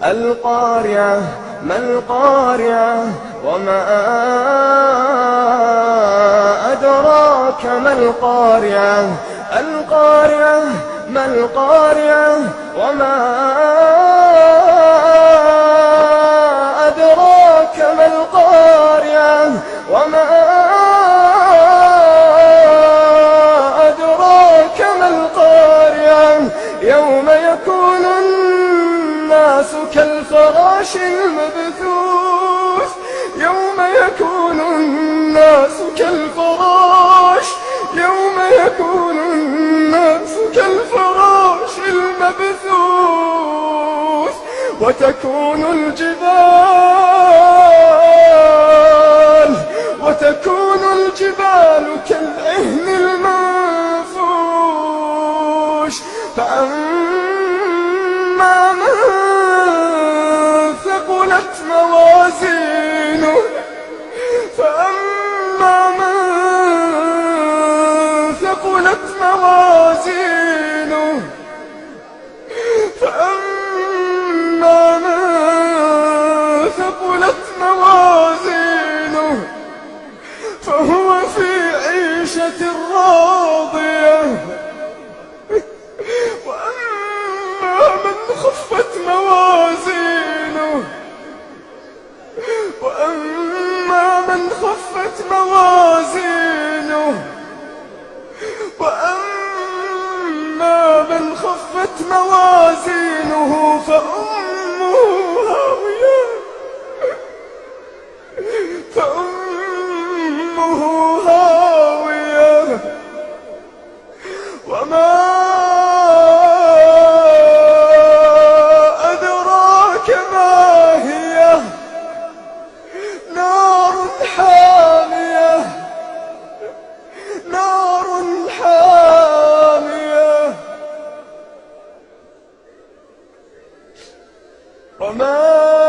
القارعة ما القارعة وما أدراك ما القارعة القارعة ما القارعة وما أدراك ما القارعة وما أدراك ما القارعة يوم يكون الناس كالفراش المبثوث يوم يكون الناس كالفراش يوم يكون الناس كالفراش المبثوث وتكون الجبال كالعهن المنفوش فأما من ثقلت موازينه فأما من ثقلت موازينه فأما من ثقلت موازينه فهو في عيشة راضية وأما من خفت موازينه وأما من خفت موازينه وأما من خفت موازينه فأمه هاوية فأمه هاوية وما أدراك ما هي نار حامية نار حامية وما